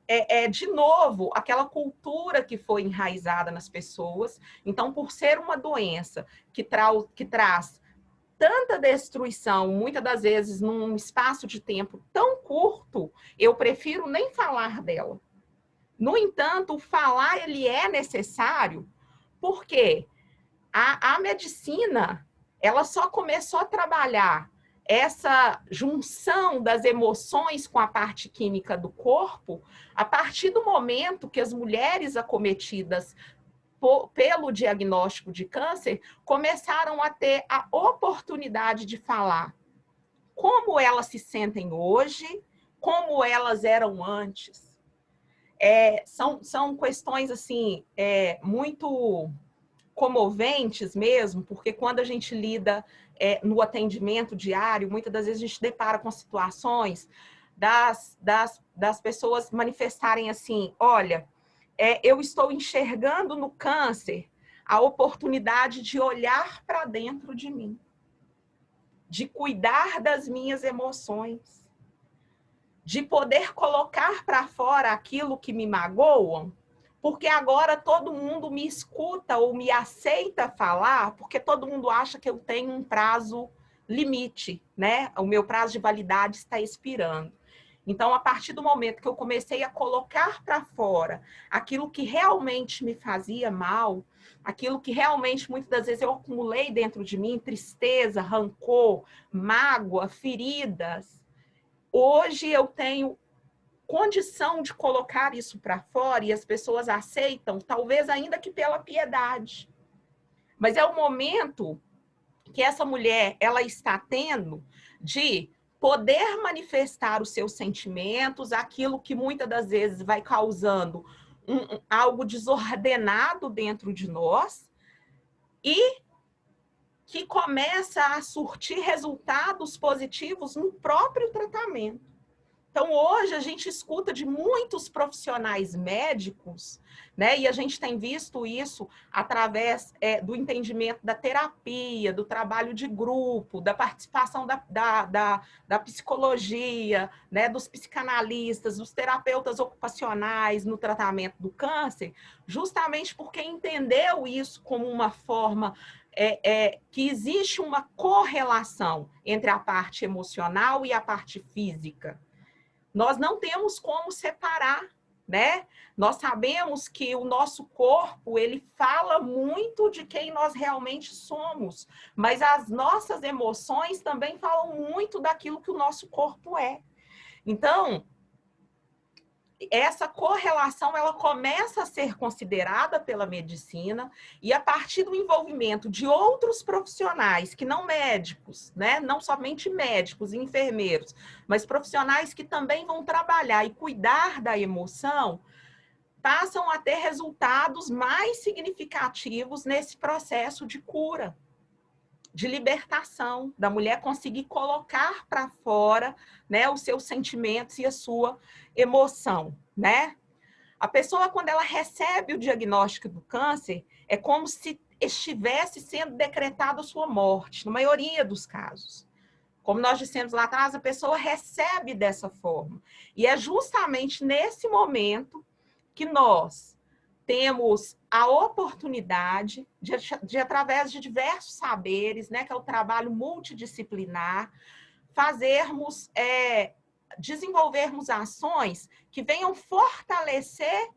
de novo, aquela cultura que foi enraizada nas pessoas. Então, por ser uma doença que traz tanta destruição, muitas das vezes num espaço de tempo tão curto, eu prefiro nem falar dela. No entanto, o falar ele é necessário porque a medicina ela só começou a trabalhar essa junção das emoções com a parte química do corpo a partir do momento que as mulheres acometidas pelo diagnóstico de câncer começaram a ter a oportunidade de falar como elas se sentem hoje, como elas eram antes. São questões assim muito comoventes mesmo, porque quando a gente lida no atendimento diário, muitas das vezes a gente depara com situações das pessoas manifestarem assim, olha, eu estou enxergando no câncer a oportunidade de olhar para dentro de mim, de cuidar das minhas emoções, de poder colocar para fora aquilo que me magoam, porque agora todo mundo me escuta ou me aceita falar, porque todo mundo acha que eu tenho um prazo limite, né? O meu prazo de validade está expirando. Então, a partir do momento que eu comecei a colocar para fora aquilo que realmente me fazia mal, aquilo que realmente muitas das vezes eu acumulei dentro de mim, tristeza, rancor, mágoa, feridas, hoje eu tenho condição de colocar isso para fora e as pessoas aceitam, talvez ainda que pela piedade. Mas é o momento que essa mulher ela está tendo de poder manifestar os seus sentimentos, aquilo que muitas das vezes vai causando algo desordenado dentro de nós e que começa a surtir resultados positivos no próprio tratamento. Então, hoje, a gente escuta de muitos profissionais médicos, né? E a gente tem visto isso através do entendimento da terapia, do trabalho de grupo, da participação da psicologia, né? Dos psicanalistas, dos terapeutas ocupacionais no tratamento do câncer, justamente porque entendeu isso como uma forma que existe uma correlação entre a parte emocional e a parte física. Nós não temos como separar, né? Nós sabemos que o nosso corpo, ele fala muito de quem nós realmente somos, mas as nossas emoções também falam muito daquilo que o nosso corpo é. Então, essa correlação ela começa a ser considerada pela medicina e a partir do envolvimento de outros profissionais que não médicos, né? Não somente médicos e enfermeiros, mas profissionais que também vão trabalhar e cuidar da emoção, passam a ter resultados mais significativos nesse processo de cura, de libertação, da mulher conseguir colocar para fora, né, os seus sentimentos e a sua emoção, né? A pessoa, quando ela recebe o diagnóstico do câncer, é como se estivesse sendo decretada a sua morte, na maioria dos casos. Como nós dissemos lá atrás, a pessoa recebe dessa forma. E é justamente nesse momento que nós temos a oportunidade de através de diversos saberes, né, que é o trabalho multidisciplinar, desenvolvermos ações que venham fortalecer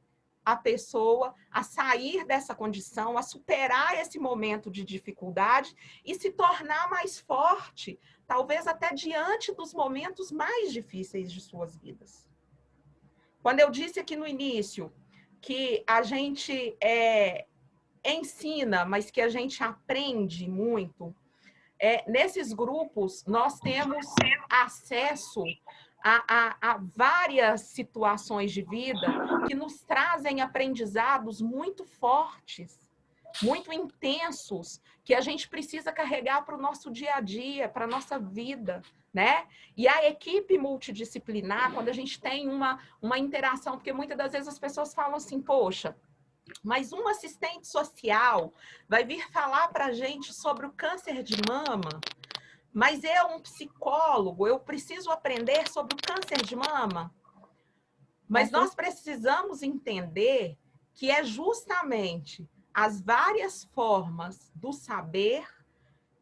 a pessoa a sair dessa condição, a superar esse momento de dificuldade e se tornar mais forte, talvez até diante dos momentos mais difíceis de suas vidas. Quando eu disse aqui no início que a gente ensina, mas que a gente aprende muito, nesses grupos nós temos acesso a várias situações de vida que nos trazem aprendizados muito fortes, muito intensos, que a gente precisa carregar para o nosso dia a dia, para a nossa vida, né? E a equipe multidisciplinar, quando a gente tem uma interação, porque muitas das vezes as pessoas falam assim, poxa, mas um assistente social vai vir falar para a gente sobre o câncer de mama, mas eu, um psicólogo, eu preciso aprender sobre o câncer de mama. Mas nós precisamos entender que é justamente as várias formas do saber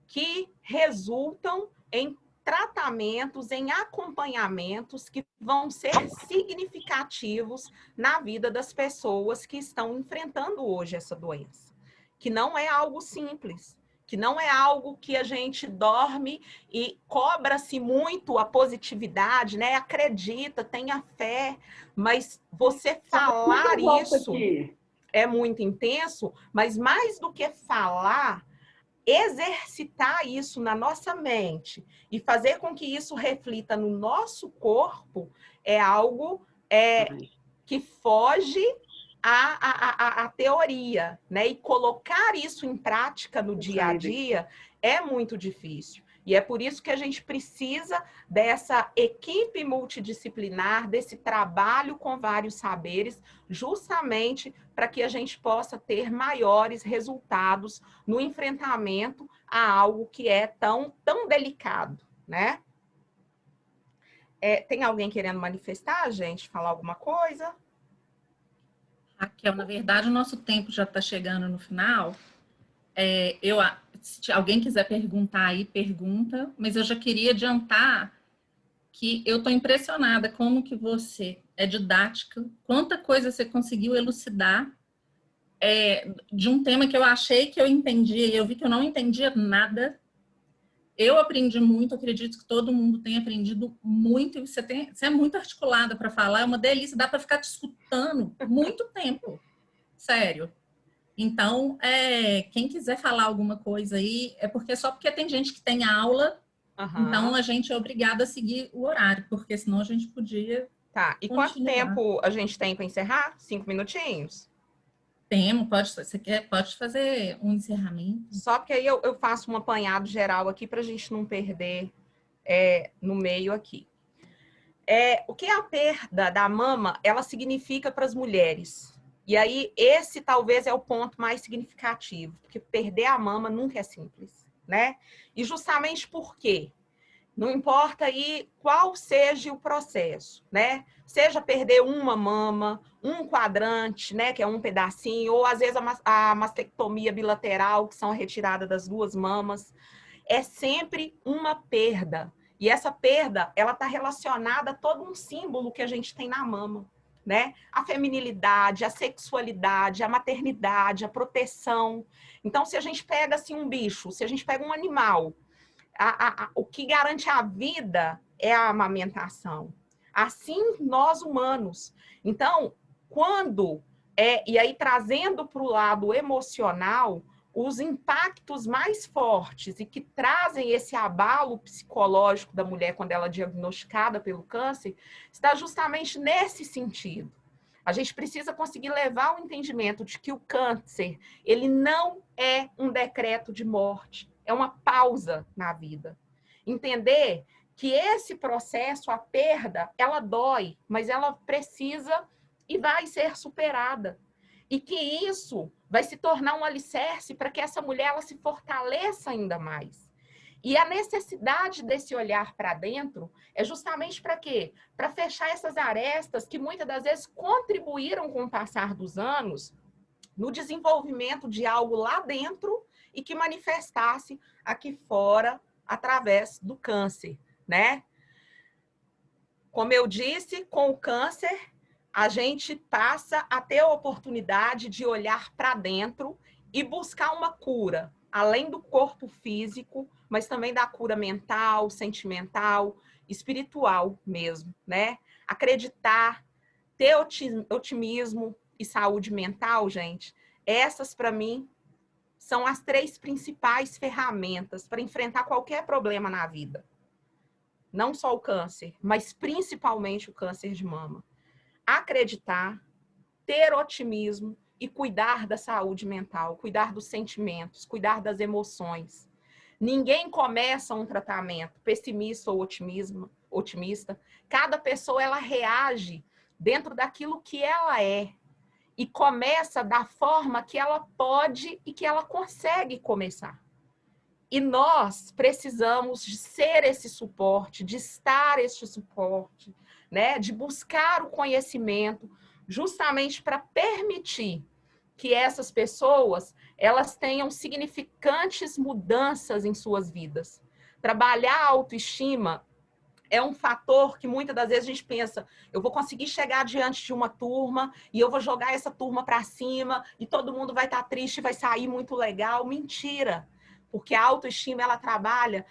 que resultam em tratamentos, em acompanhamentos que vão ser significativos na vida das pessoas que estão enfrentando hoje essa doença. Que não é algo simples, que não é algo que a gente dorme e cobra-se muito a positividade, né? Acredita, tenha fé, mas você falar isso é muito intenso, mas mais do que falar, exercitar isso na nossa mente e fazer com que isso reflita no nosso corpo é algo que foge à teoria, né? E colocar isso em prática no dia a dia é muito difícil. E é por isso que a gente precisa dessa equipe multidisciplinar, desse trabalho com vários saberes, justamente para que a gente possa ter maiores resultados no enfrentamento a algo que é tão delicado, né? Tem alguém querendo manifestar, gente? Falar alguma coisa? Raquel, na verdade, o nosso tempo já está chegando no final. Se alguém quiser perguntar aí, pergunta, mas eu já queria adiantar que eu estou impressionada como que você é didática, quanta coisa você conseguiu elucidar de um tema que eu achei que eu entendia e eu vi que eu não entendia nada. Eu aprendi muito, acredito que todo mundo tem aprendido muito, e você é muito articulada para falar, é uma delícia, dá para ficar te escutando muito tempo, sério. Então, quem quiser falar alguma coisa aí, só porque tem gente que tem aula, então a gente é obrigada a seguir o horário, porque senão a gente podia... Tá, e quanto tempo a gente tem para encerrar? 5 minutinhos? Temos, pode fazer um encerramento. Só que aí eu faço um apanhado geral aqui para a gente não perder no meio aqui. O que é a perda da mama, ela significa para as mulheres? E aí, esse talvez é o ponto mais significativo, porque perder a mama nunca é simples, né? E justamente por quê? Não importa aí qual seja o processo, né? Seja perder uma mama, um quadrante, né? Que é um pedacinho, ou às vezes a mastectomia bilateral, que são a retirada das duas mamas. É sempre uma perda. E essa perda, ela está relacionada a todo um símbolo que a gente tem na mama, né? A feminilidade, a sexualidade, a maternidade, a proteção. Então, se a gente pega assim um bicho, se a gente pega um animal, o que garante a vida é a amamentação. Assim, nós humanos. Então, e aí trazendo para o lado emocional, os impactos mais fortes e que trazem esse abalo psicológico da mulher quando ela é diagnosticada pelo câncer, está justamente nesse sentido. A gente precisa conseguir levar o entendimento de que o câncer, ele não é um decreto de morte, é uma pausa na vida. Entender que esse processo, a perda, ela dói, mas ela precisa e vai ser superada. E que isso vai se tornar um alicerce para que essa mulher ela se fortaleça ainda mais. E a necessidade desse olhar para dentro é justamente para quê? Para fechar essas arestas que muitas das vezes contribuíram com o passar dos anos no desenvolvimento de algo lá dentro e que manifestasse aqui fora através do câncer, né? Como eu disse, com o câncer, a gente passa a ter a oportunidade de olhar para dentro e buscar uma cura, além do corpo físico, mas também da cura mental, sentimental, espiritual mesmo, né? Acreditar, ter otimismo e saúde mental, gente, essas para mim são as 3 principais ferramentas para enfrentar qualquer problema na vida. Não só o câncer, mas principalmente o câncer de mama. Acreditar, ter otimismo e cuidar da saúde mental, cuidar dos sentimentos, cuidar das emoções. Ninguém começa um tratamento pessimista ou otimista. Cada pessoa ela reage dentro daquilo que ela é e começa da forma que ela pode e que ela consegue começar. E nós precisamos de ser esse suporte, de estar este suporte, né? De buscar o conhecimento, justamente para permitir que essas pessoas elas tenham significantes mudanças em suas vidas. Trabalhar a autoestima é um fator que muitas das vezes a gente pensa, eu vou conseguir chegar diante de uma turma e eu vou jogar essa turma para cima e todo mundo vai estar triste e vai sair muito legal. Mentira! Porque a autoestima, ela trabalha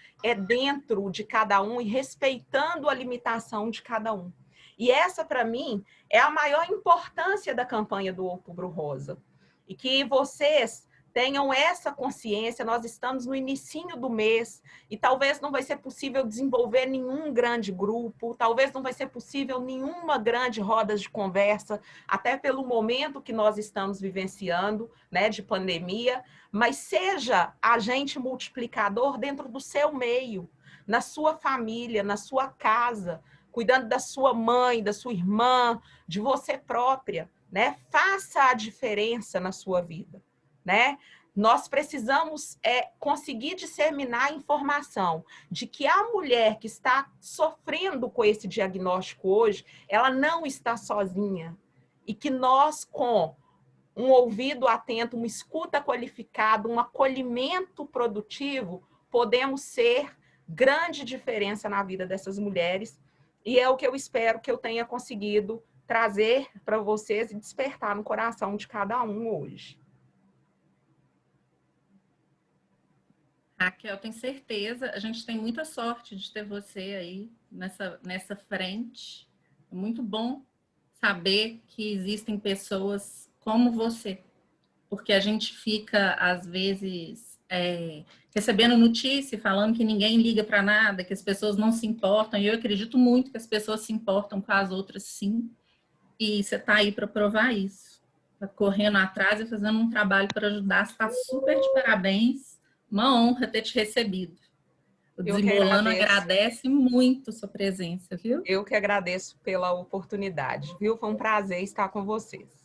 dentro de cada um e respeitando a limitação de cada um. E essa, para mim, é a maior importância da campanha do Outubro Rosa. E que vocês tenham essa consciência, nós estamos no inicinho do mês e talvez não vai ser possível desenvolver nenhum grande grupo, talvez não vai ser possível nenhuma grande roda de conversa, até pelo momento que nós estamos vivenciando, né, de pandemia, mas seja agente multiplicador dentro do seu meio, na sua família, na sua casa, cuidando da sua mãe, da sua irmã, de você própria, né? Faça a diferença na sua vida, né? Nós precisamos conseguir disseminar a informação de que a mulher que está sofrendo com esse diagnóstico hoje, ela não está sozinha. E que nós, com um ouvido atento, uma escuta qualificada, um acolhimento produtivo, podemos ser grande diferença na vida dessas mulheres. E é o que eu espero que eu tenha conseguido trazer para vocês e despertar no coração de cada um hoje. Raquel, tenho certeza, a gente tem muita sorte de ter você aí nessa frente. É muito bom saber que existem pessoas como você, porque a gente fica, às vezes, recebendo notícia, falando que ninguém liga para nada, que as pessoas não se importam, e eu acredito muito que as pessoas se importam com as outras, sim, e você está aí para provar isso. Está correndo atrás e fazendo um trabalho para ajudar, você está super de parabéns, uma honra ter te recebido. O Desembolando agradece muito sua presença, viu? Eu que agradeço pela oportunidade, viu? Foi um prazer estar com vocês.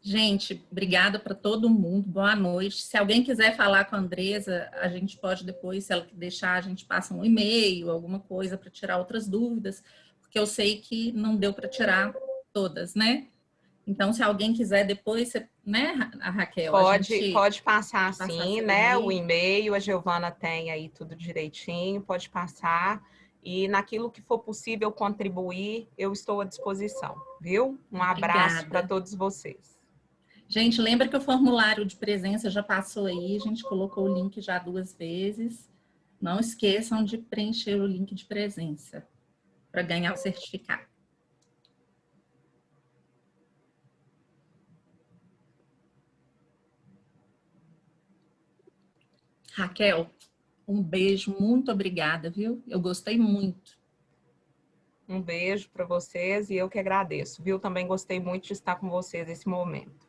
Gente, obrigada para todo mundo, boa noite. Se alguém quiser falar com a Andresa, a gente pode depois, se ela deixar, a gente passa um e-mail, alguma coisa para tirar outras dúvidas, porque eu sei que não deu para tirar todas, né? Então, se alguém quiser depois, né, a Raquel? Pode passar sim, né? O e-mail, a Giovana tem aí tudo direitinho, pode passar. E naquilo que for possível contribuir, eu estou à disposição, viu? Um abraço para todos vocês. Gente, lembra que o formulário de presença já passou aí, a gente colocou o link já 2 vezes. Não esqueçam de preencher o link de presença para ganhar o certificado. Raquel, um beijo, muito obrigada, viu? Eu gostei muito. Um beijo para vocês e eu que agradeço, viu? Também gostei muito de estar com vocês nesse momento.